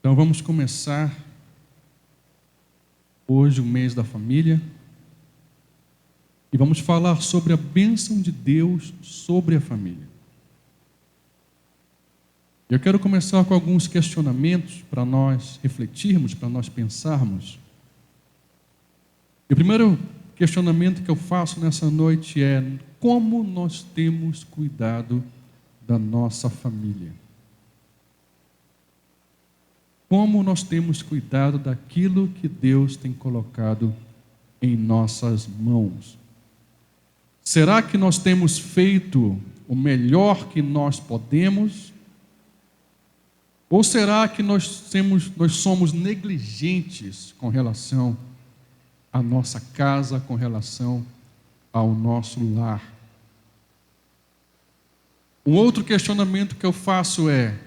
Então vamos começar hoje o mês da família e vamos falar sobre a bênção de Deus sobre a família. Eu quero começar com alguns questionamentos para nós refletirmos, para nós pensarmos. E o primeiro questionamento que eu faço nessa noite é: como nós temos cuidado da nossa família? Como nós temos cuidado daquilo que Deus tem colocado em nossas mãos? Será que nós temos feito o melhor que nós podemos? Ou será que nós somos negligentes com relação à nossa casa, com relação ao nosso lar? Um outro questionamento que eu faço é: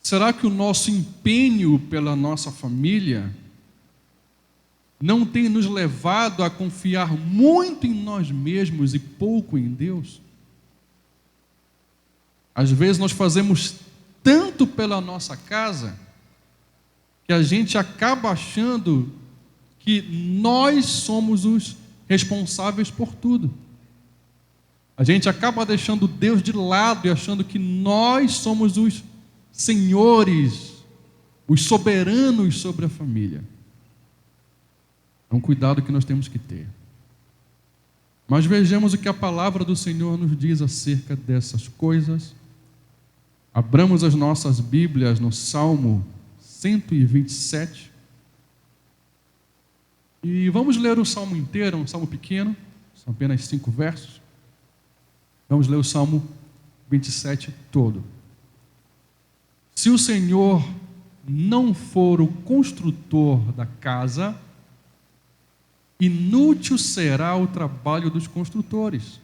será que o nosso empenho pela nossa família não tem nos levado a confiar muito em nós mesmos e pouco em Deus? Às vezes nós fazemos tanto pela nossa casa que a gente acaba achando que nós somos os responsáveis por tudo. A gente acaba deixando Deus de lado e achando que nós somos os senhores, os soberanos sobre a família. É um cuidado que nós temos que ter. Mas vejamos o que a palavra do Senhor nos diz acerca dessas coisas. Abramos as nossas Bíblias no Salmo 127. E vamos ler o Salmo inteiro, um salmo pequeno, são apenas 5 versos. Vamos ler o Salmo 27 todo. Se o Senhor não for o construtor da casa, inútil será o trabalho dos construtores.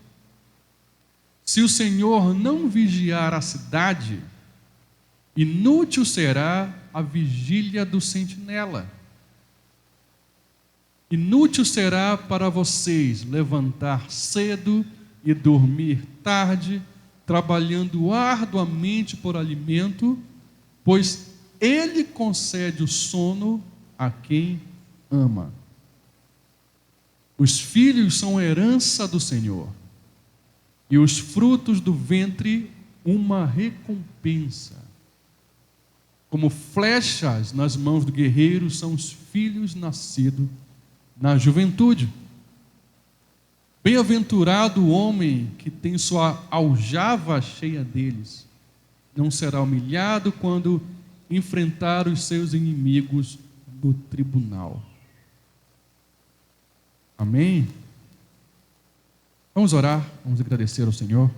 Se o Senhor não vigiar a cidade, inútil será a vigília do sentinela. Inútil será para vocês levantar cedo e dormir tarde, trabalhando arduamente por alimento, pois Ele concede o sono a quem ama. Os filhos são herança do Senhor, e os frutos do ventre uma recompensa. Como flechas nas mãos do guerreiro são os filhos nascidos na juventude. Bem-aventurado o homem que tem sua aljava cheia deles. Não será humilhado quando enfrentar os seus inimigos no tribunal. Amém? Vamos orar, vamos agradecer ao Senhor.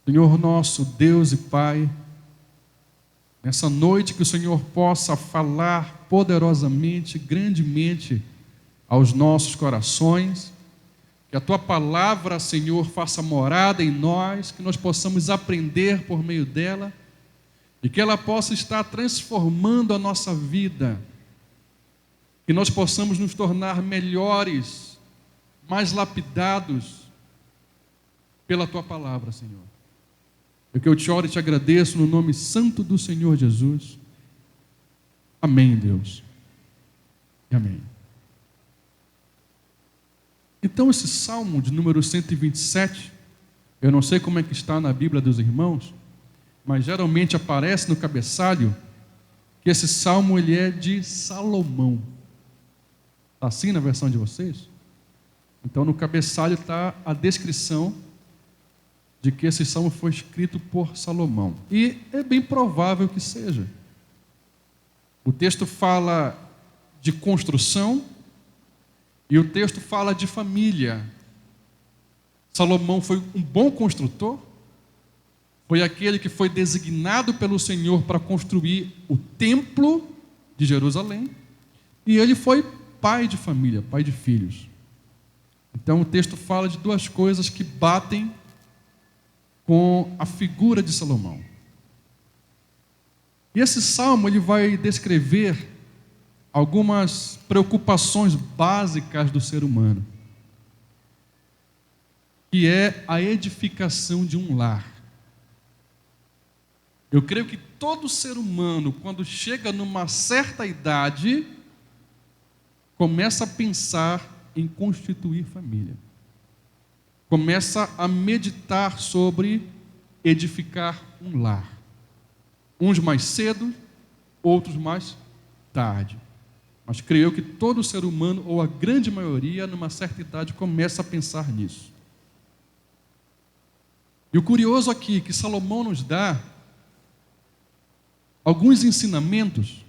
Senhor nosso Deus e Pai, nessa noite que o Senhor possa falar poderosamente, grandemente aos nossos corações, que a Tua palavra, Senhor, faça morada em nós, que nós possamos aprender por meio dela, e que ela possa estar transformando a nossa vida, que nós possamos nos tornar melhores, mais lapidados pela Tua palavra, Senhor. É que eu te oro e te agradeço no nome santo do Senhor Jesus. Amém, Deus. Amém. Então esse Salmo de número 127, eu não sei como é que está na Bíblia dos irmãos, mas geralmente aparece no cabeçalho que esse Salmo ele é de Salomão. Está assim na versão de vocês? Então no cabeçalho está a descrição de que esse salmo foi escrito por Salomão. E é bem provável que seja. O texto fala de construção e o texto fala de família. Salomão foi um bom construtor, foi aquele que foi designado pelo Senhor para construir o templo de Jerusalém, e ele foi pai de família, pai de filhos. Então o texto fala de duas coisas que batem com a figura de Salomão. E esse salmo ele vai descrever algumas preocupações básicas do ser humano, que é a edificação de um lar. Eu creio que todo ser humano, quando chega numa certa idade, começa a pensar em constituir família. Começa a meditar sobre edificar um lar. Uns mais cedo, outros mais tarde. Mas creio que todo ser humano, ou a grande maioria, numa certa idade, começa a pensar nisso. E o curioso aqui, que Salomão nos dá alguns ensinamentos,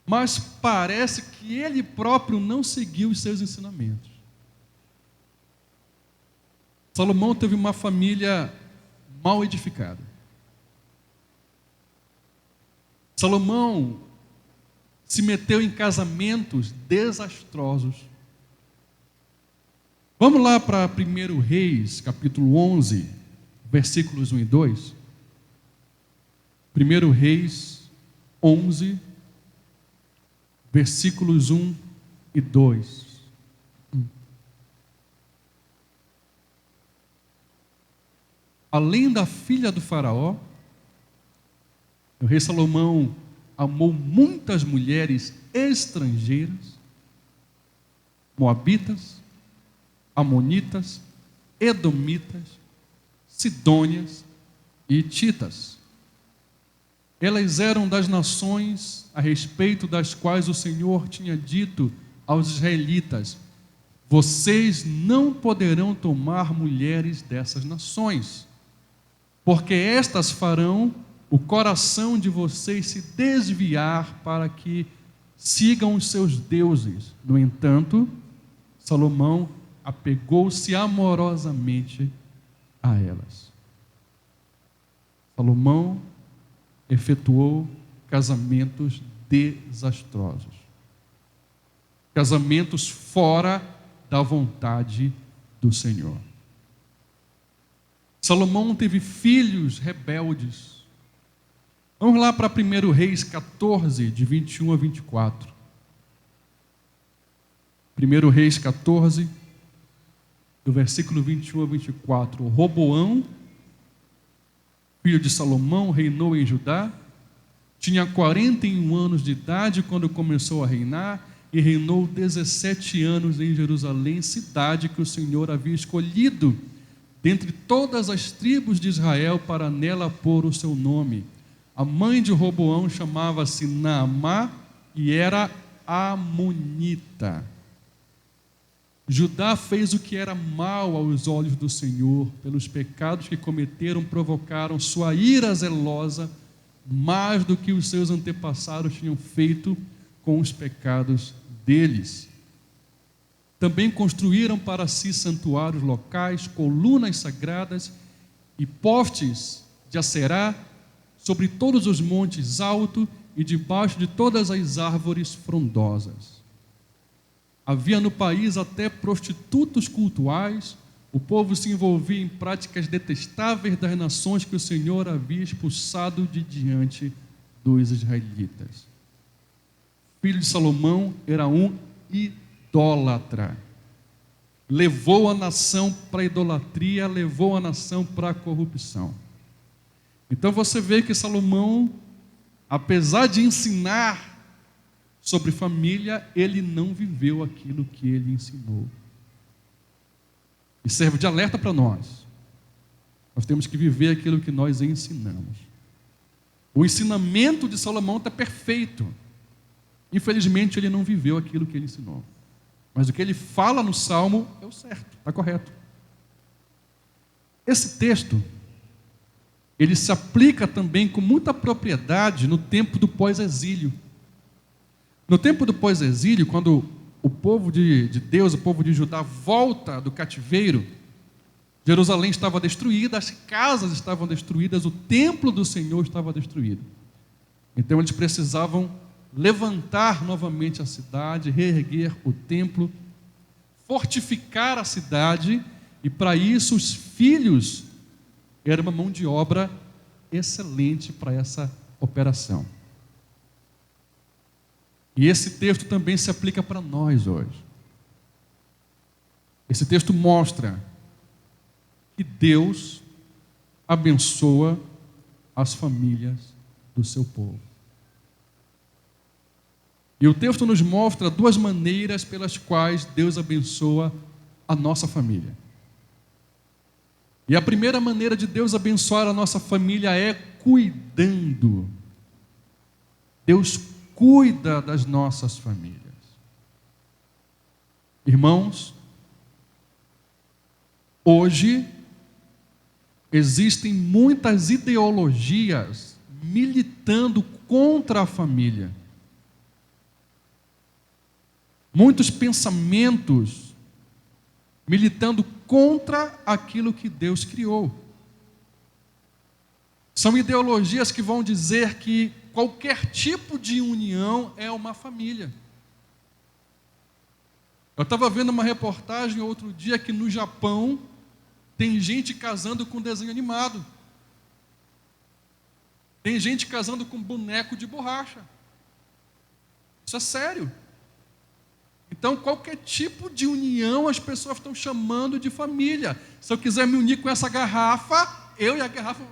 mas parece que ele próprio não seguiu os seus ensinamentos. Salomão teve uma família mal edificada. Salomão se meteu em casamentos desastrosos. Vamos lá para 1 Reis, capítulo 11, versículos 1 e 2. 1 Reis 11, versículos 1 e 2. Além da filha do faraó, o rei Salomão amou muitas mulheres estrangeiras, moabitas, amonitas, edomitas, sidônias e hititas. Elas eram das nações a respeito das quais o Senhor tinha dito aos israelitas: vocês não poderão tomar mulheres dessas nações, porque estas farão o coração de vocês se desviar para que sigam os seus deuses. No entanto, Salomão apegou-se amorosamente a elas. Salomão efetuou casamentos desastrosos. Casamentos fora da vontade do Senhor. Salomão teve filhos rebeldes. Vamos lá para 1 Reis 14, de 21 a 24. 1 Reis 14, do versículo 21 a 24. Roboão, filho de Salomão, reinou em Judá. Tinha 41 anos de idade quando começou a reinar e reinou 17 anos em Jerusalém, cidade que o Senhor havia escolhido dentre todas as tribos de Israel para nela pôr o seu nome. A mãe de Roboão chamava-se Naamá e era amonita. Judá fez o que era mal aos olhos do Senhor, pelos pecados que cometeram, provocaram sua ira zelosa, mais do que os seus antepassados tinham feito com os pecados deles. Também construíram para si santuários locais, colunas sagradas e postes de Acerá sobre todos os montes altos e debaixo de todas as árvores frondosas. Havia no país até prostitutos cultuais. O povo se envolvia em práticas detestáveis das nações que o Senhor havia expulsado de diante dos israelitas. O filho de Salomão era um idólatra. Levou a nação para a idolatria, levou a nação para a corrupção. Então você vê que Salomão, apesar de ensinar sobre família, ele não viveu aquilo que ele ensinou. E serve de alerta para nós. Nós temos que viver aquilo que nós ensinamos. O ensinamento de Salomão está perfeito. Infelizmente, ele não viveu aquilo que ele ensinou. Mas o que ele fala no Salmo é o certo, está correto. Esse texto, ele se aplica também com muita propriedade no tempo do pós-exílio. No tempo do pós-exílio, quando o povo de Deus, o povo de Judá, volta do cativeiro, Jerusalém estava destruída, as casas estavam destruídas, o templo do Senhor estava destruído. Então eles precisavam levantar novamente a cidade, reerguer o templo, fortificar a cidade, e para isso os filhos eram uma mão de obra excelente para essa operação. E esse texto também se aplica para nós hoje. Esse texto mostra que Deus abençoa as famílias do seu povo. E o texto nos mostra duas maneiras pelas quais Deus abençoa a nossa família. E a primeira maneira de Deus abençoar a nossa família é cuidando. Deus cuida das nossas famílias. Irmãos, hoje existem muitas ideologias militando contra a família. Muitos pensamentos militando contra aquilo que Deus criou. São ideologias que vão dizer que qualquer tipo de união é uma família. Eu estava vendo uma reportagem outro dia que no Japão tem gente casando com desenho animado. Tem gente casando com boneco de borracha. Isso é sério. Então, qualquer tipo de união as pessoas estão chamando de família. Se eu quiser me unir com essa garrafa, eu e a garrafa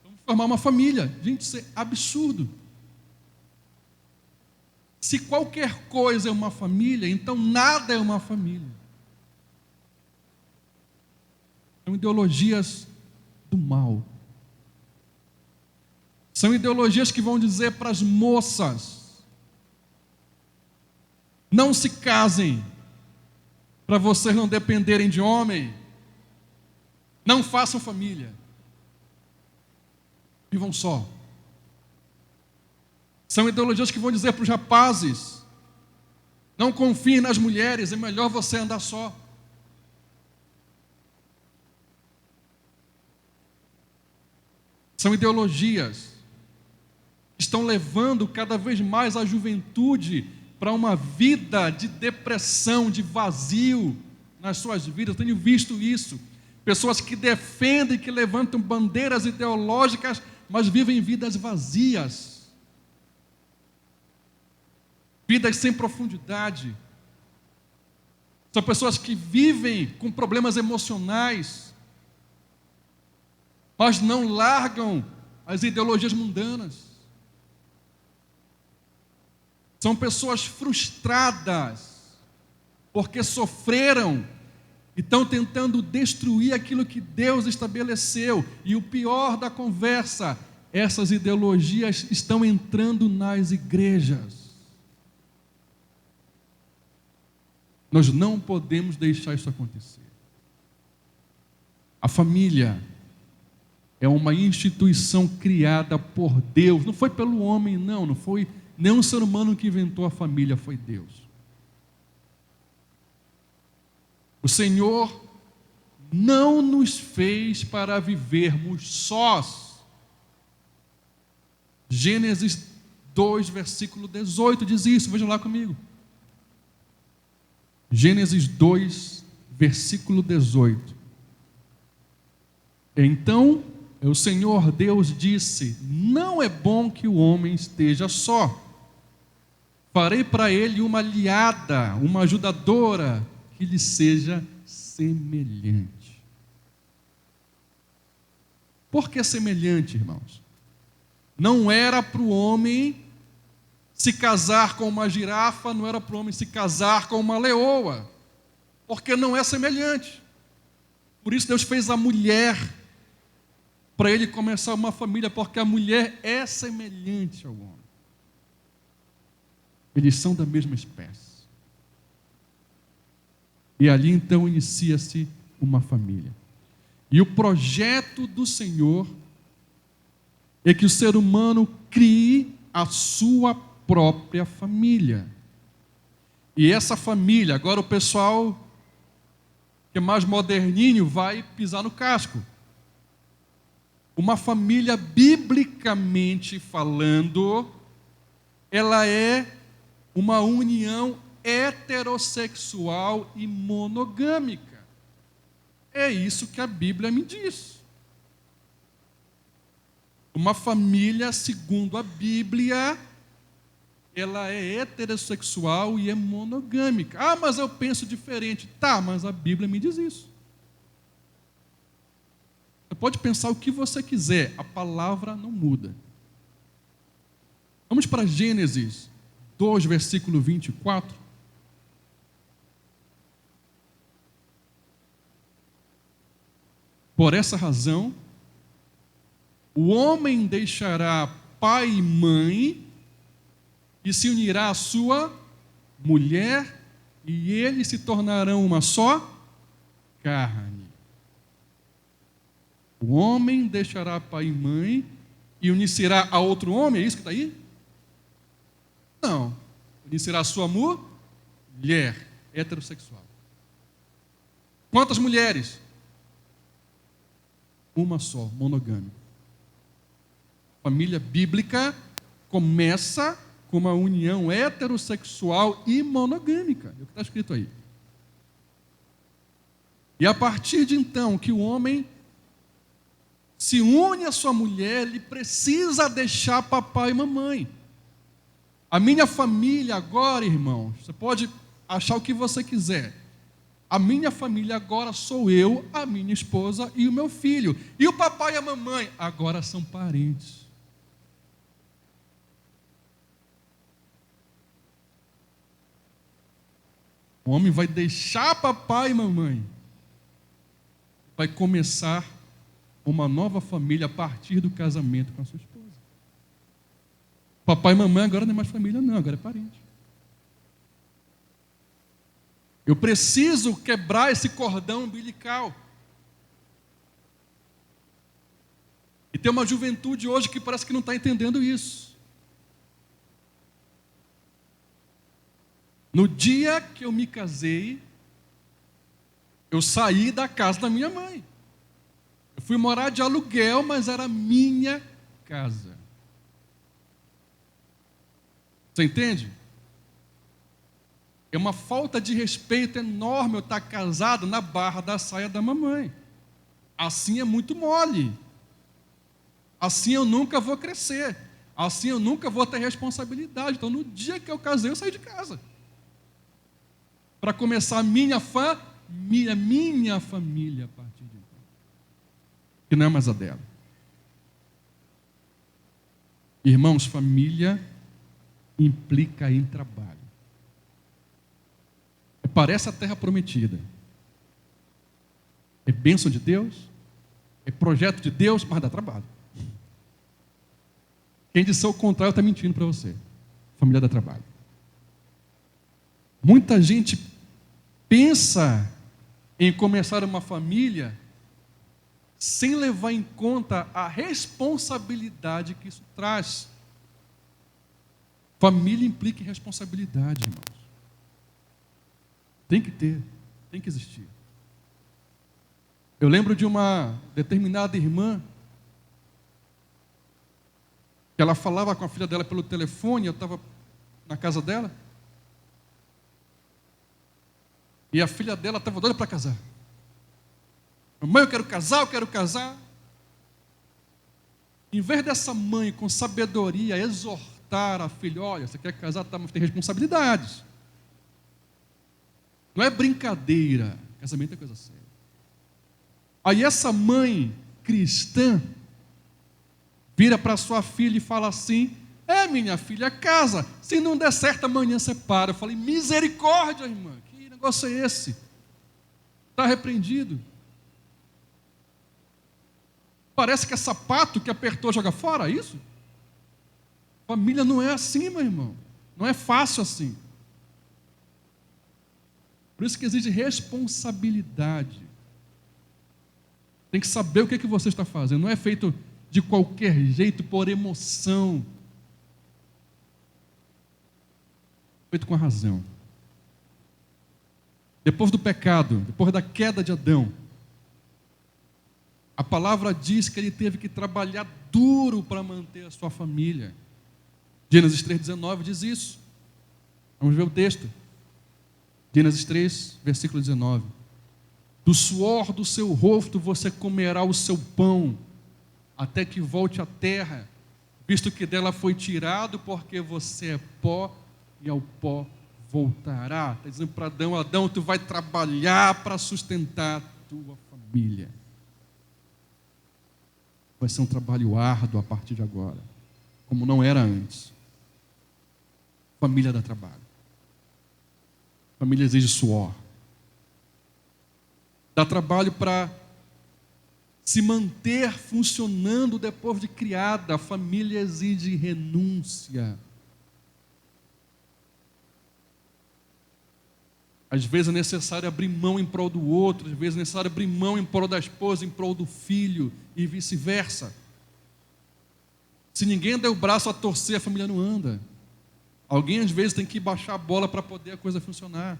vamos formar uma família. Gente, isso é absurdo. Se qualquer coisa é uma família, então nada é uma família. São ideologias do mal. São ideologias que vão dizer para as moças: não se casem para vocês não dependerem de homem. Não façam família. Vivam só. São ideologias que vão dizer para os rapazes: não confiem nas mulheres, é melhor você andar só. São ideologias que estão levando cada vez mais a juventude para uma vida de depressão, de vazio nas suas vidas. Eu tenho visto isso. Pessoas que defendem, que levantam bandeiras ideológicas, mas vivem vidas vazias. Vidas sem profundidade. São pessoas que vivem com problemas emocionais, mas não largam as ideologias mundanas. São pessoas frustradas, porque sofreram e estão tentando destruir aquilo que Deus estabeleceu. E o pior da conversa, essas ideologias estão entrando nas igrejas. Nós não podemos deixar isso acontecer. A família é uma instituição criada por Deus. Não foi pelo homem, não foi nenhum ser humano que inventou a família, foi Deus. O Senhor não nos fez para vivermos sós. Gênesis 2, versículo 18 diz isso, vejam lá comigo. Gênesis 2, versículo 18. Então, o Senhor Deus disse: não é bom que o homem esteja só. Farei para ele uma aliada, uma ajudadora, que lhe seja semelhante. Por que semelhante, irmãos? Não era para o homem se casar com uma girafa, não era para o homem se casar com uma leoa, porque não é semelhante. Por isso Deus fez a mulher, para ele começar uma família, porque a mulher é semelhante ao homem. Eles são da mesma espécie. E ali então inicia-se uma família. E o projeto do Senhor é que o ser humano crie a sua própria família. E essa família, agora o pessoal que é mais moderninho vai pisar no casco. Uma família, biblicamente falando, ela é uma união heterossexual e monogâmica. É isso que a Bíblia me diz. Uma família, segundo a Bíblia, ela é heterossexual e é monogâmica. Ah, mas eu penso diferente. Tá, mas a Bíblia me diz isso. Você pode pensar o que você quiser, a palavra não muda. Vamos para Gênesis 2, versículo 24. Por essa razão, o homem deixará pai e mãe e se unirá à sua mulher, e eles se tornarão uma só carne. O homem deixará pai e mãe e unir-se-á a outro homem, é isso que está aí? Não. Unir-se-á a sua mulher, heterossexual. Quantas mulheres? Uma só, monogâmica. Família bíblica começa com uma união heterossexual e monogâmica. É o que está escrito aí. E a partir de então que o homem se une à sua mulher, ele precisa deixar papai e mamãe. A minha família agora, irmãos, você pode achar o que você quiser. A minha família agora sou eu, a minha esposa e o meu filho. E o papai e a mamãe agora são parentes. O homem vai deixar papai e mamãe. Vai começar uma nova família a partir do casamento com a sua esposa. Papai e mamãe agora não é mais família, não, agora é parente. Eu preciso quebrar esse cordão umbilical. E tem uma juventude hoje que parece que não está entendendo isso. No dia que eu me casei, eu saí da casa da minha mãe. Eu fui morar de aluguel, mas era minha casa. Você entende? É uma falta de respeito enorme eu estar casado na barra da saia da mamãe. Assim é muito mole. Assim eu nunca vou crescer. Assim eu nunca vou ter responsabilidade. Então, no dia que eu casei, eu saí de casa. Para começar a minha família a partir de então. Que não é mais a dela. Irmãos, família implica em trabalho. Parece a terra prometida. É bênção de Deus, é projeto de Deus, mas dá trabalho. Quem disser o contrário está mentindo para você. Família dá trabalho. Muita gente pensa em começar uma família sem levar em conta a responsabilidade que isso traz. Família implica em responsabilidade, irmãos. Tem que ter, tem que existir. Eu lembro de uma determinada irmã que ela falava com a filha dela pelo telefone, eu estava na casa dela, e a filha dela estava doida para casar. Mãe, eu quero casar, eu quero casar. Em vez dessa mãe com sabedoria exortar a filha, olha, você quer casar, tá, mas tem responsabilidades. Não é brincadeira, casamento é coisa séria. Aí essa mãe cristã vira para sua filha e fala assim: minha filha, casa, se não der certo amanhã separa. Eu falei: misericórdia, irmã, que negócio é esse? Está repreendido. Parece que é sapato que apertou joga fora, é isso? Família não é assim, meu irmão, não é fácil assim. Por isso que exige responsabilidade. Tem que saber o que é que você está fazendo. Não é feito de qualquer jeito, por emoção. Feito com a razão. Depois do pecado, depois da queda de Adão, a palavra diz que ele teve que trabalhar duro para manter a sua família. Gênesis 3,19 diz isso. Vamos ver o texto. Gênesis 3, versículo 19. Do suor do seu rosto você comerá o seu pão, até que volte à terra, visto que dela foi tirado, porque você é pó, e ao pó voltará. Está dizendo para Adão: Adão, tu vai trabalhar para sustentar a tua família. vai ser um trabalho árduo a partir de agora, como não era antes. Família dá trabalho. Família exige suor. Dá trabalho para se manter funcionando depois de criada. A família exige renúncia. Às vezes é necessário abrir mão em prol do outro, às vezes é necessário abrir mão em prol da esposa, em prol do filho e vice-versa. Se ninguém der o braço a torcer, a família não anda. Alguém às vezes tem que baixar a bola para poder a coisa funcionar.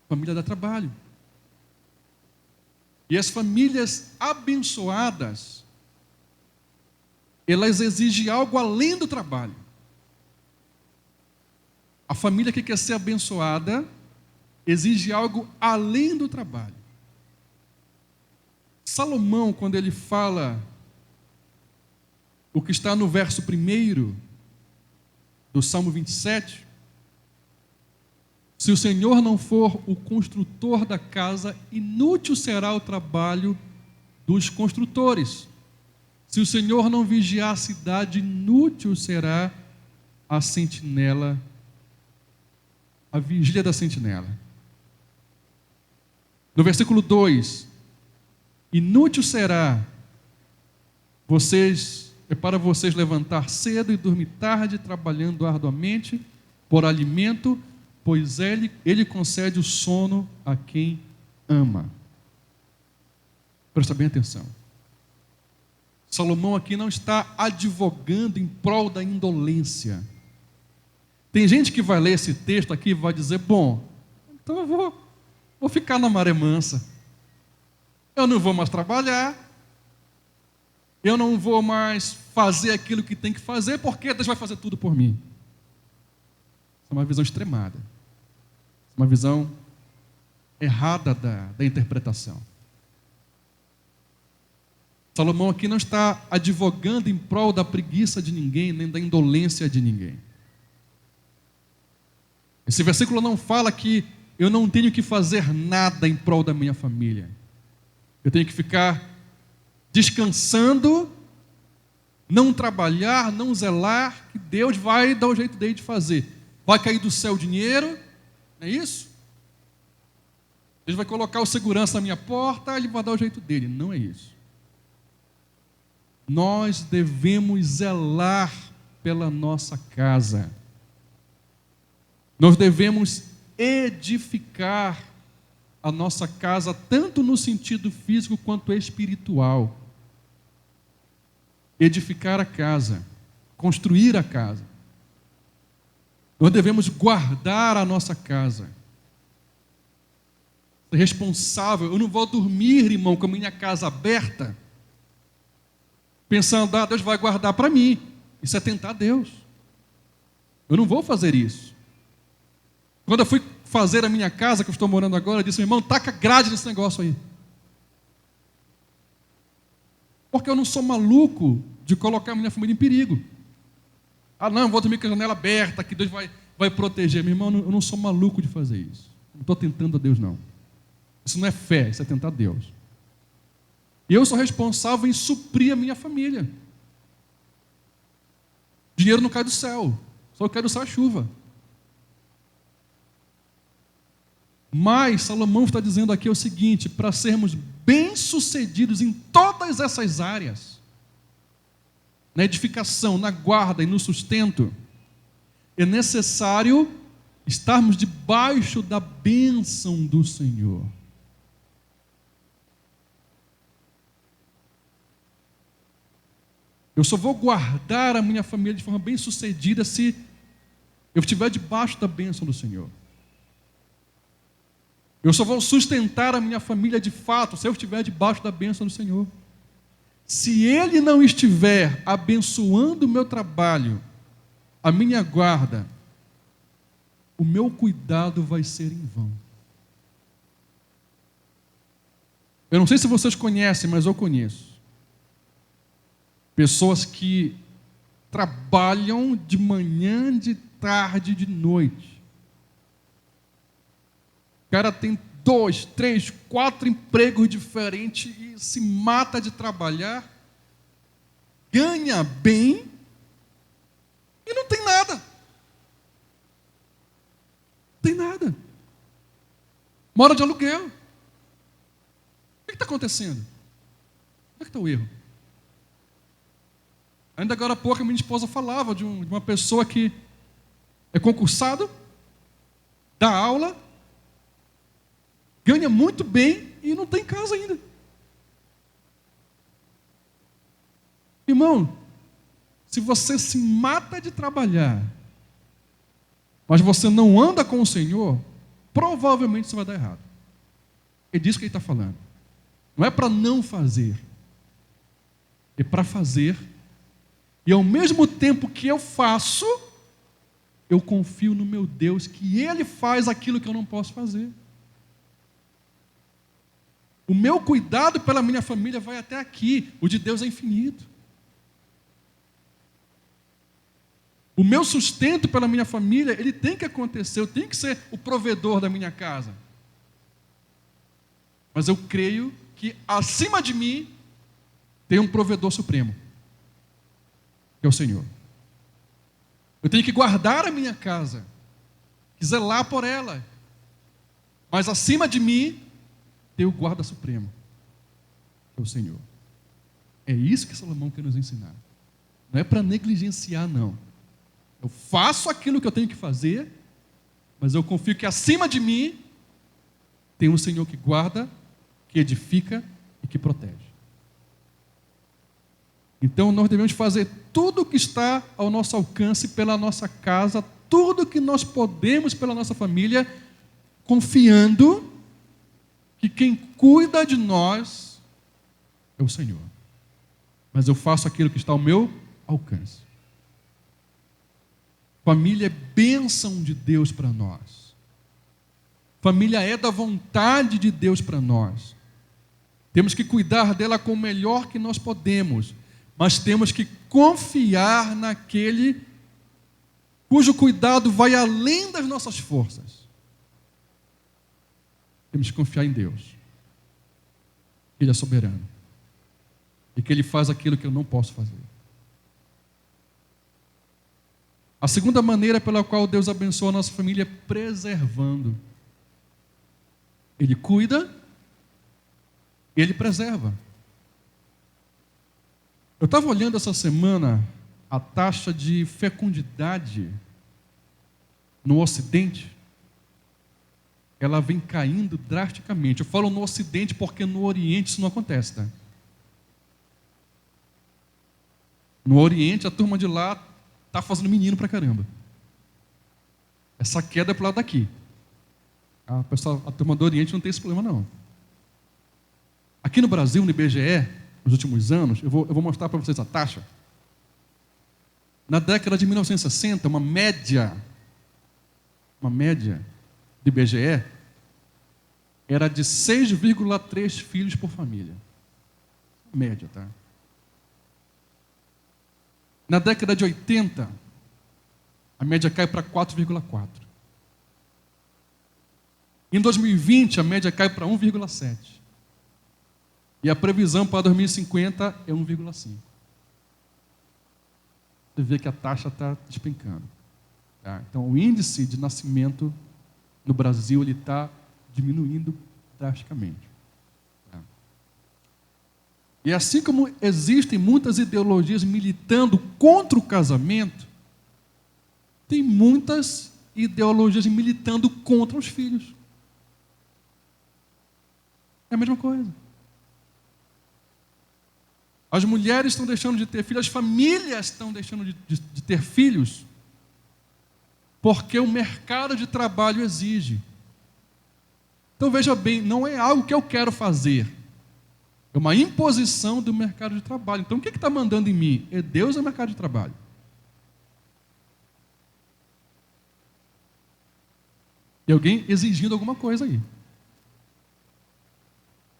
Família dá trabalho. E as famílias abençoadas, elas exigem algo além do trabalho. A família que quer ser abençoada exige algo além do trabalho. Salomão, quando ele fala o que está no verso 1 do Salmo 27, se o Senhor não for o construtor da casa, inútil será o trabalho dos construtores. Se o Senhor não vigiar a cidade, inútil será a sentinela, a vigília da sentinela. No versículo 2, inútil será para vocês levantar cedo e dormir tarde, trabalhando arduamente por alimento, pois ele concede o sono a quem ama. Presta bem atenção. Salomão aqui não está advogando em prol da indolência. Tem gente que vai ler esse texto aqui e vai dizer, bom, então eu vou ficar na maré mansa. Eu não vou mais trabalhar. Eu não vou mais fazer aquilo que tem que fazer, porque Deus vai fazer tudo por mim. Isso é uma visão extremada. Uma visão errada da interpretação. Salomão aqui não está advogando em prol da preguiça de ninguém, nem da indolência de ninguém. Esse versículo não fala que eu não tenho que fazer nada em prol da minha família. Eu tenho que ficar descansando, não trabalhar, não zelar, que Deus vai dar o jeito dele de fazer. Vai cair do céu o dinheiro, não é isso? Deus vai colocar o segurança na minha porta, ele vai dar o jeito dele. Não é isso. Nós devemos zelar pela nossa casa. Nós devemos edificar a nossa casa, tanto no sentido físico quanto espiritual. Edificar a casa, construir a casa. Nós devemos guardar a nossa casa. Ser responsável. Eu não vou dormir, irmão, com a minha casa aberta, pensando, Deus vai guardar para mim. Isso é tentar Deus. Eu não vou fazer isso. Quando eu fui fazer a minha casa, que eu estou morando agora, eu disse, meu irmão, taca grade nesse negócio aí. Porque eu não sou maluco de colocar a minha família em perigo. Não, vou dormir com a janela aberta, que Deus vai proteger. Meu irmão, eu não sou maluco de fazer isso. Não estou tentando a Deus, não. Isso não é fé, isso é tentar a Deus. E eu sou responsável em suprir a minha família. Dinheiro não cai do céu, só cai do céu a chuva. Mas Salomão está dizendo aqui o seguinte, para sermos bem-sucedidos em todas essas áreas, na edificação, na guarda e no sustento, é necessário estarmos debaixo da bênção do Senhor. Eu só vou guardar a minha família de forma bem-sucedida se eu estiver debaixo da bênção do Senhor. Eu só vou sustentar a minha família de fato se eu estiver debaixo da bênção do Senhor. Se Ele não estiver abençoando o meu trabalho, a minha guarda, o meu cuidado vai ser em vão. Eu não sei se vocês conhecem, mas eu conheço. Pessoas que trabalham de manhã, de tarde, de noite. O cara tem 2, 3, 4 empregos diferentes e se mata de trabalhar, ganha bem e não tem nada. Não tem nada. Mora de aluguel. O que está acontecendo? Onde é que está o erro? Ainda agora há pouco a minha esposa falava de uma pessoa que é concursado, dá aula, ganha muito bem e não tem casa ainda. Irmão, se você se mata de trabalhar, mas você não anda com o Senhor, provavelmente isso vai dar errado. É disso que ele está falando. Não é para não fazer, é para fazer. E ao mesmo tempo que eu faço, eu confio no meu Deus, que Ele faz aquilo que eu não posso fazer. O meu cuidado pela minha família vai até aqui, o de Deus é infinito. O meu sustento pela minha família, ele tem que acontecer, eu tenho que ser o provedor da minha casa. Mas eu creio que acima de mim tem um provedor supremo, que é o Senhor. Eu tenho que guardar a minha casa, zelar por ela. Mas acima de mim tem o guarda supremo, que é o Senhor. É isso que Salomão quer nos ensinar. Não é para negligenciar, não. Eu faço aquilo que eu tenho que fazer, mas eu confio que acima de mim tem um Senhor que guarda, que edifica e que protege. Então nós devemos fazer tudo o que está ao nosso alcance pela nossa casa, tudo o que nós podemos pela nossa família, confiando que quem cuida de nós é o Senhor. Mas eu faço aquilo que está ao meu alcance. Família é bênção de Deus para nós. Família é da vontade de Deus para nós. Temos que cuidar dela com o melhor que nós podemos, mas temos que confiar naquele cujo cuidado vai além das nossas forças. Temos que confiar em Deus. Ele é soberano. E que Ele faz aquilo que eu não posso fazer. A segunda maneira pela qual Deus abençoa a nossa família é preservando. Ele cuida, Ele preserva. Eu estava olhando essa semana a taxa de fecundidade no Ocidente. Ela vem caindo drasticamente. Eu falo no Ocidente porque no Oriente isso não acontece, tá? No Oriente a turma de lá está fazendo menino pra caramba. Essa queda é pro lado daqui. A turma do Oriente não tem esse problema, não. Aqui no Brasil, no IBGE, nos últimos anos, eu vou mostrar para vocês a taxa. Na década de 1960, uma média do IBGE era de 6,3 filhos por família. Média, tá? Na década de 80, a média cai para 4,4. Em 2020, a média cai para 1,7. E a previsão para 2050 é 1,5. Você vê que a taxa está despencando. Tá? Então, o índice de nascimento no Brasil está diminuindo drasticamente. Tá? E assim como existem muitas ideologias militando contra o casamento, tem muitas ideologias militando contra os filhos. É a mesma coisa. As mulheres estão deixando de ter filhos, as famílias estão deixando de ter filhos, porque o mercado de trabalho exige. Então veja bem, não é algo que eu quero fazer, é uma imposição do mercado de trabalho. Então o que está mandando em mim? É Deus ou é o mercado de trabalho? Tem alguém exigindo alguma coisa aí.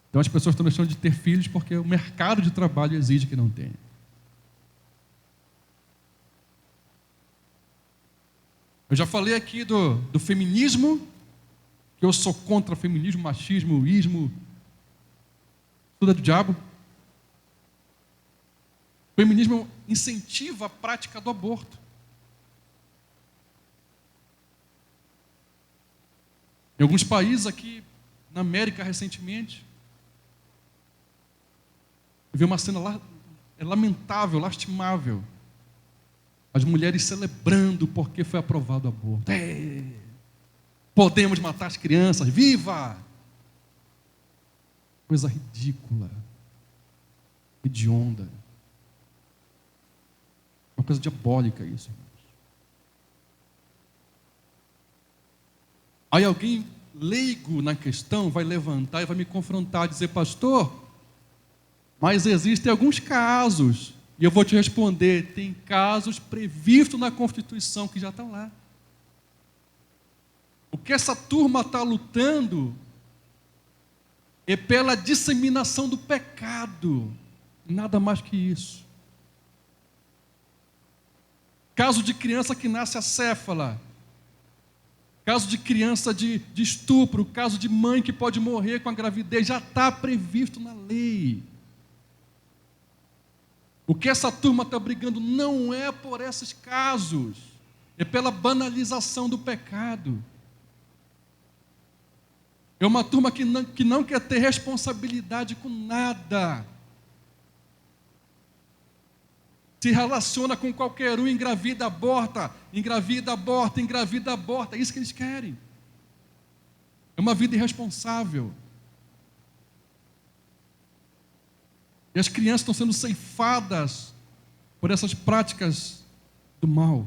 Então as pessoas estão deixando de ter filhos porque o mercado de trabalho exige que não tenha. Eu já falei aqui do feminismo, que eu sou contra feminismo, machismo, ismo, tudo é do diabo. O feminismo incentiva a prática do aborto. Em alguns países aqui, na América recentemente, eu vi uma cena lá, lamentável, lastimável. As mulheres celebrando porque foi aprovado o aborto. Podemos matar as crianças, viva! Coisa ridícula, hedionda. Uma coisa diabólica isso, irmãos. Aí alguém leigo na questão vai levantar e vai me confrontar, dizer, pastor, mas existem alguns casos, e eu vou te responder, tem casos previstos na Constituição que já estão lá. O que essa turma está lutando é pela disseminação do pecado, nada mais que isso. Caso de criança que nasce acéfala, caso de criança de estupro, caso de mãe que pode morrer com a gravidez, já está previsto na lei. O que essa turma está brigando não é por esses casos, é pela banalização do pecado. É uma turma que não quer ter responsabilidade com nada. Se relaciona com qualquer um, engravida, aborta, engravida, aborta, engravida, aborta. É isso que eles querem. É uma vida irresponsável. E as crianças estão sendo ceifadas por essas práticas do mal.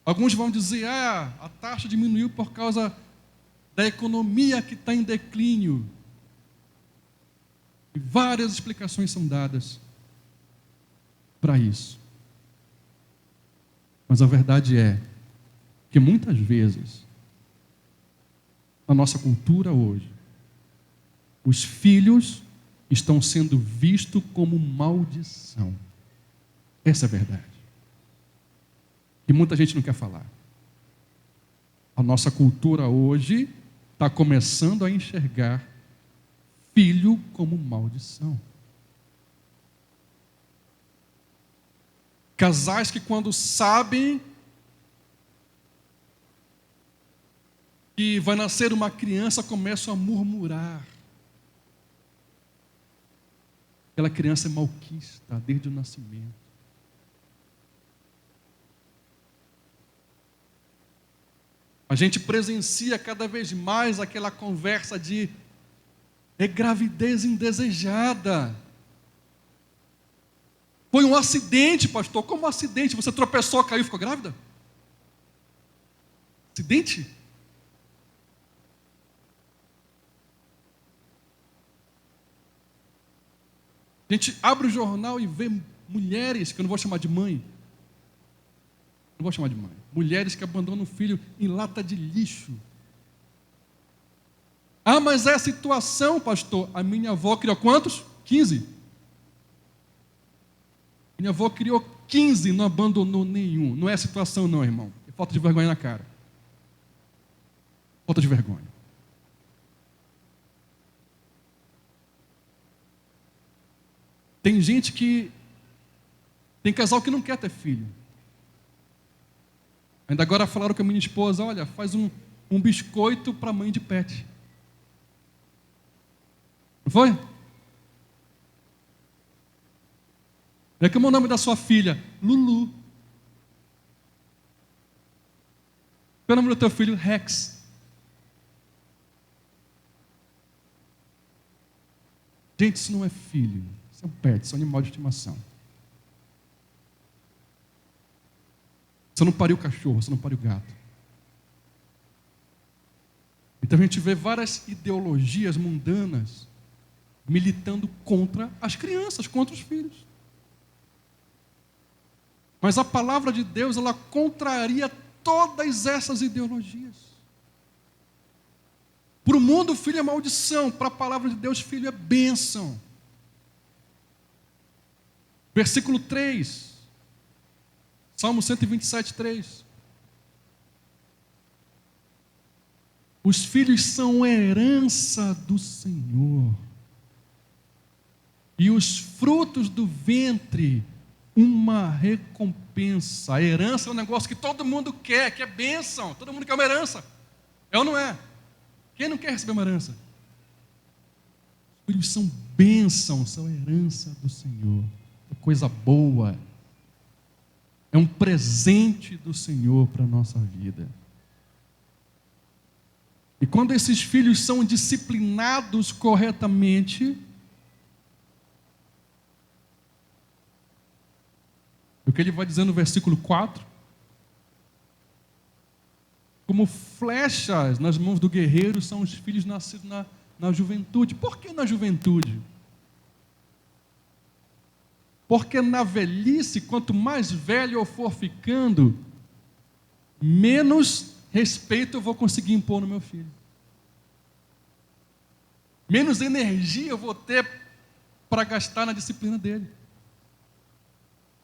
Alguns vão dizer, a taxa diminuiu por causa da economia que está em declínio. E várias explicações são dadas para isso. Mas a verdade é que muitas vezes, na nossa cultura hoje, os filhos estão sendo vistos como maldição. Essa é a verdade. E muita gente não quer falar. A nossa cultura hoje está começando a enxergar filho como maldição. Casais que quando sabem que vai nascer uma criança começam a murmurar. Aquela criança é malquista desde o nascimento. A gente presencia cada vez mais aquela conversa de gravidez indesejada. Foi um acidente, pastor. Como um acidente? Você tropeçou, caiu e ficou grávida? Acidente? A gente abre o jornal e vê mulheres, que eu não vou chamar de mãe. Não vou chamar de mãe. Mulheres que abandonam o filho em lata de lixo. Ah, mas é a situação, pastor. A minha avó criou quantos? 15. Minha avó criou 15 e não abandonou nenhum. Não é a situação não, irmão. É falta de vergonha na cara. Falta de vergonha. Tem gente que... Tem casal que não quer ter filho. Ainda agora falaram com a minha esposa, olha, faz um biscoito para a mãe de pet. Não foi? Como é o nome da sua filha? Lulu. Qual é o nome do teu filho? Rex. Gente, isso não é filho. Isso é um pet, isso é um animal de estimação. Você não pariu cachorro, você não pariu gato. Então a gente vê várias ideologias mundanas militando contra as crianças, contra os filhos. Mas a palavra de Deus, ela contraria todas essas ideologias. Para o mundo, filho é maldição. Para a palavra de Deus, filho é bênção. Versículo 3. Salmo 127, 3. Os filhos são herança do Senhor. E os frutos do ventre, uma recompensa. A herança é um negócio que todo mundo quer, que é bênção. Todo mundo quer uma herança. É ou não é? Quem não quer receber uma herança? Os filhos são bênção, são herança do Senhor. É coisa boa. É um presente do Senhor para a nossa vida. E quando esses filhos são disciplinados corretamente, o que ele vai dizer no versículo 4, como flechas nas mãos do guerreiro são os filhos nascidos na juventude. Por que na juventude? Porque na velhice, quanto mais velho eu for ficando, menos respeito eu vou conseguir impor no meu filho. Menos energia eu vou ter para gastar na disciplina dele.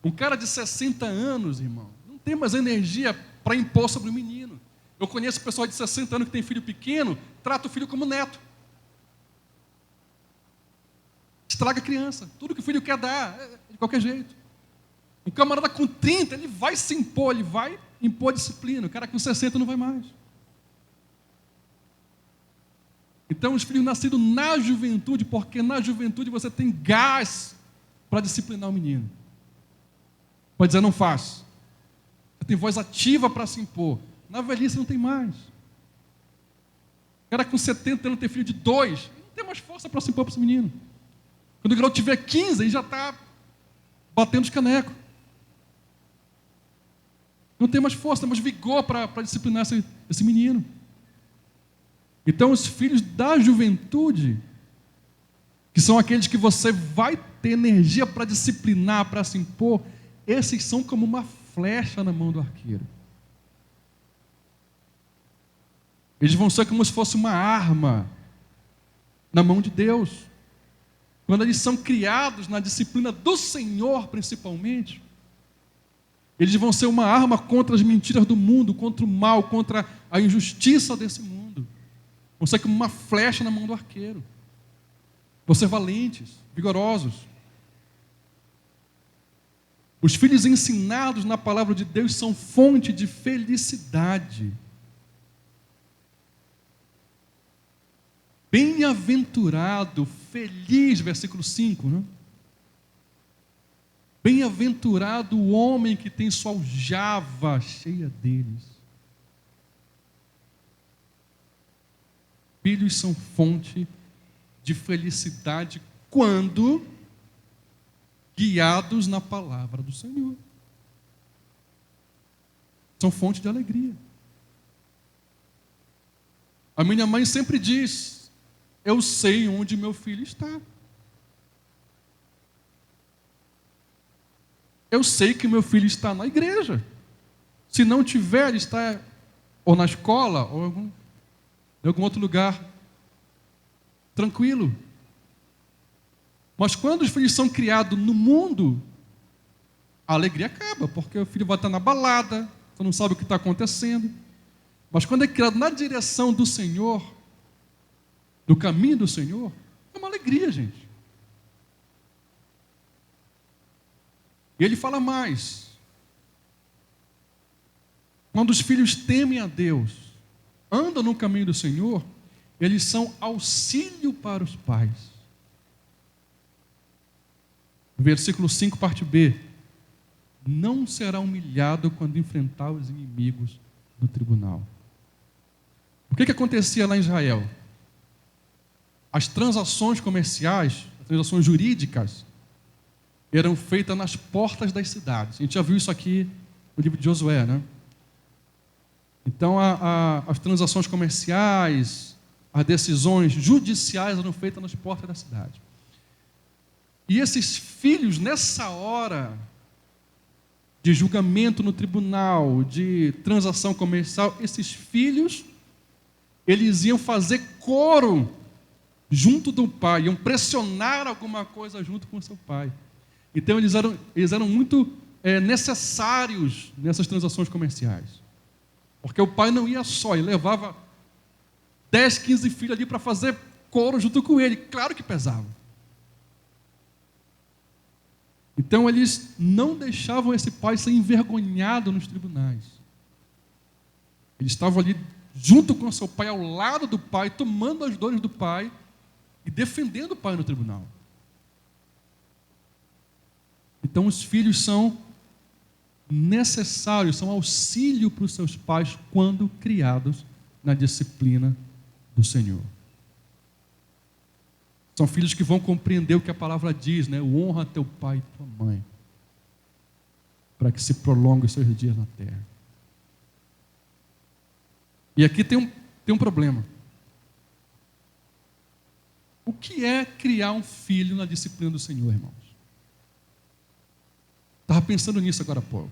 Um cara de 60 anos, irmão, não tem mais energia para impor sobre o menino. Eu conheço pessoal de 60 anos que tem filho pequeno, trata o filho como neto. Estraga a criança. Tudo que o filho quer dar, de qualquer jeito. Um camarada com 30, ele vai se impor, ele vai impor disciplina. O cara com 60 não vai mais. Então, os filhos nascidos na juventude, porque na juventude você tem gás para disciplinar o menino. Pode dizer, não faz. Você tem voz ativa para se impor. Na velhice não tem mais. O cara com 70 anos tem filho de 2, não tem mais força para se impor para esse menino. Quando o garoto tiver 15, ele já está batendo os canecos. Não tem mais força, tem mais vigor para disciplinar esse menino. Então, os filhos da juventude, que são aqueles que você vai ter energia para disciplinar, para se impor, esses são como uma flecha na mão do arqueiro. Eles vão ser como se fosse uma arma na mão de Deus. Quando eles são criados na disciplina do Senhor, principalmente, eles vão ser uma arma contra as mentiras do mundo, contra o mal, contra a injustiça desse mundo. Vão ser como uma flecha na mão do arqueiro. Vão ser valentes, vigorosos. Os filhos ensinados na palavra de Deus são fonte de felicidade. Bem-aventurado, feliz, versículo 5, né? Bem-aventurado o homem que tem sua aljava cheia deles. Filhos são fonte de felicidade quando guiados na palavra do Senhor. São fonte de alegria. A minha mãe sempre diz: eu sei onde meu filho está. Eu sei que meu filho está na igreja. Se não tiver, ele está ou na escola, ou em algum outro lugar tranquilo. Mas quando os filhos são criados no mundo, a alegria acaba, porque o filho vai estar na balada, você não sabe o que está acontecendo. Mas quando é criado na direção do Senhor, no caminho do Senhor, é uma alegria, gente. E ele fala mais. Quando os filhos temem a Deus, andam no caminho do Senhor, eles são auxílio para os pais. Versículo 5, parte B. Não será humilhado quando enfrentar os inimigos no tribunal. O que acontecia lá em Israel? As transações comerciais, as transações jurídicas, eram feitas nas portas das cidades. A gente já viu isso aqui no livro de Josué, né? Então, as transações comerciais, as decisões judiciais eram feitas nas portas da cidade. E esses filhos, nessa hora de julgamento no tribunal, de transação comercial, esses filhos, eles iam fazer coro junto do pai, iam pressionar alguma coisa junto com o seu pai. Então, eles eram muito necessários nessas transações comerciais. Porque o pai não ia só, ele levava 10, 15 filhos ali para fazer coro junto com ele. Claro que pesava. Então eles não deixavam esse pai ser envergonhado nos tribunais. Eles estavam ali junto com seu pai, ao lado do pai, tomando as dores do pai e defendendo o pai no tribunal. Então os filhos são necessários, são auxílio para os seus pais quando criados na disciplina do Senhor. São filhos que vão compreender o que a palavra diz, né? Honra teu pai e tua mãe, para que se prolongue os seus dias na terra. E aqui tem um problema. O que é criar um filho na disciplina do Senhor, irmãos? Estava pensando nisso agora há pouco.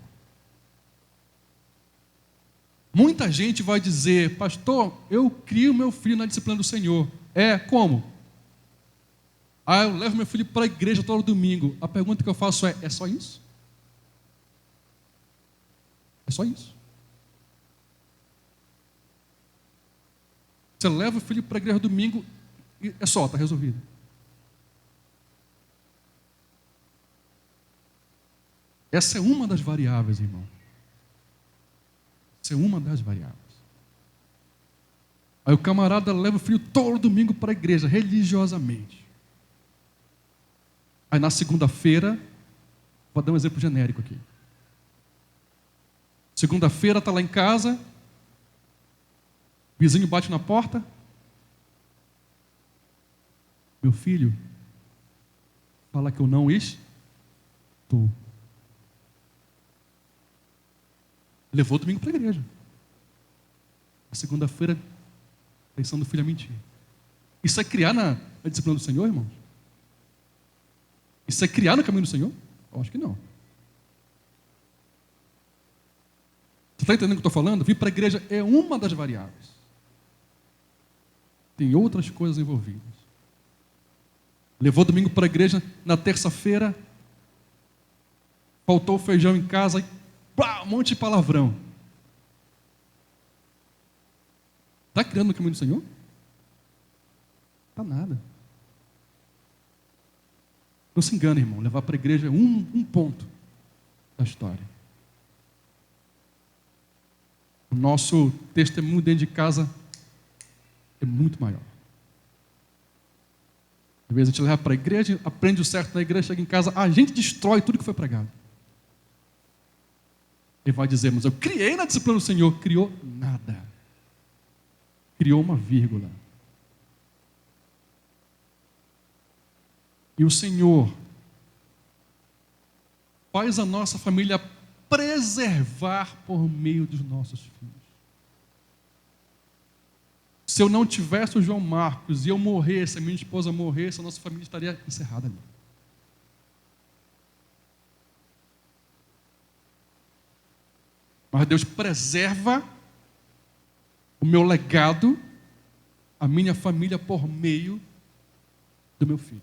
Muita gente vai dizer, pastor, eu crio meu filho na disciplina do Senhor. Como? Eu levo meu filho para a igreja todo domingo. A pergunta que eu faço é só isso? É só isso? Você leva o filho para a igreja domingo e está resolvido. Essa é uma das variáveis, irmão. Essa é uma das variáveis. Aí o camarada leva o filho todo domingo para a igreja, religiosamente. Aí na segunda-feira, vou dar um exemplo genérico aqui. Segunda-feira está lá em casa, o vizinho bate na porta. Meu filho, fala que eu não estou. Levou o domingo para a igreja. A segunda-feira, pensando o filho a mentir. Isso é criar na disciplina do Senhor, irmãos? Isso é criar no caminho do Senhor? Eu acho que não. Você está entendendo o que eu estou falando? Vir para a igreja é uma das variáveis. Tem outras coisas envolvidas. Levou domingo para a igreja, na terça-feira, faltou o feijão em casa, um monte de palavrão. Está criando no caminho do Senhor? Está nada. Não se engane, irmão. Levar para a igreja é um ponto da história. O nosso testemunho dentro de casa é muito maior. Às vezes a gente leva para a igreja, aprende o certo na igreja, chega em casa, a gente destrói tudo que foi pregado. Ele vai dizer, mas eu criei na disciplina do Senhor. Criou nada. Criou uma vírgula. E o Senhor faz a nossa família preservar por meio dos nossos filhos. Se eu não tivesse o João Marcos e eu morresse, a minha esposa morresse, a nossa família estaria encerrada ali. Mas Deus preserva o meu legado, a minha família por meio do meu filho.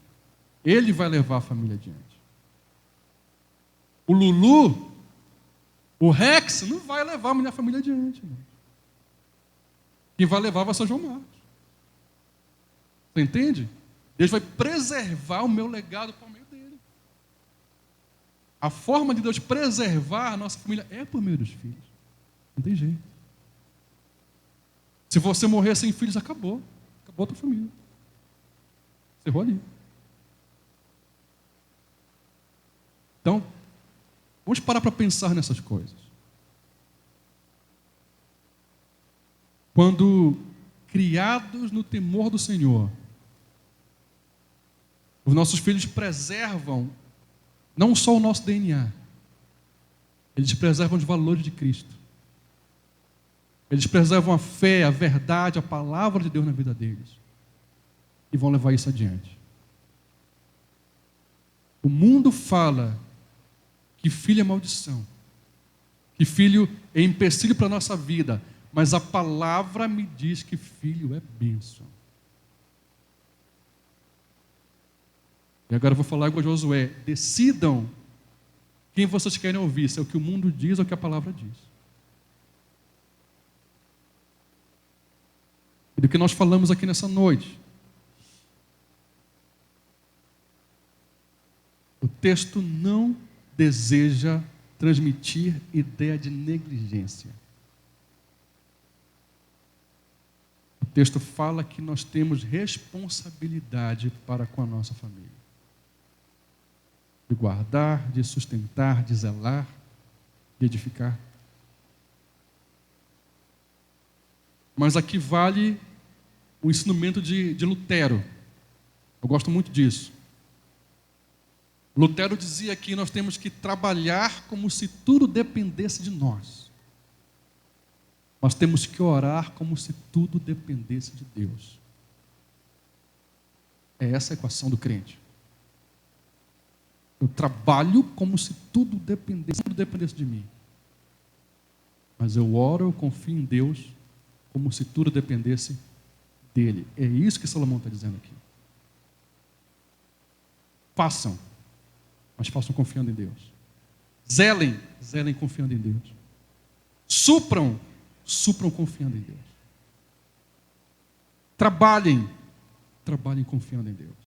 Ele vai levar a família adiante. O Lulu, o Rex, não vai levar a minha família adiante, irmão. Quem vai levar vai ser o João Marcos. Você entende? Deus vai preservar o meu legado por meio dele. A forma de Deus preservar a nossa família é por meio dos filhos. Não tem jeito. Se você morrer sem filhos, acabou. Acabou a tua família. Encerrou ali. Então, vamos parar para pensar nessas coisas. Quando criados no temor do Senhor, os nossos filhos preservam não só o nosso DNA, eles preservam os valores de Cristo. Eles preservam a fé, a verdade, a palavra de Deus na vida deles. E vão levar isso adiante. O mundo fala que filho é maldição, que filho é empecilho para a nossa vida, mas a palavra me diz que filho é bênção. E agora eu vou falar com Josué: decidam quem vocês querem ouvir, se é o que o mundo diz ou o que a palavra diz. do que nós falamos aqui nessa noite. O texto não deseja transmitir ideia de negligência. O texto fala que nós temos responsabilidade para com a nossa família. De guardar, de sustentar, de zelar, de edificar. Mas aqui vale o ensinamento de Lutero. Eu gosto muito disso. Lutero dizia que nós temos que trabalhar como se tudo dependesse de nós. Nós temos que orar como se tudo dependesse de Deus. É essa a equação do crente. Eu trabalho como se tudo dependesse de mim. Mas eu oro, eu confio em Deus como se tudo dependesse dele. É isso que Salomão está dizendo aqui. Façam, mas façam confiando em Deus. Zelem confiando em Deus. Supram confiando em Deus. Trabalhem confiando em Deus.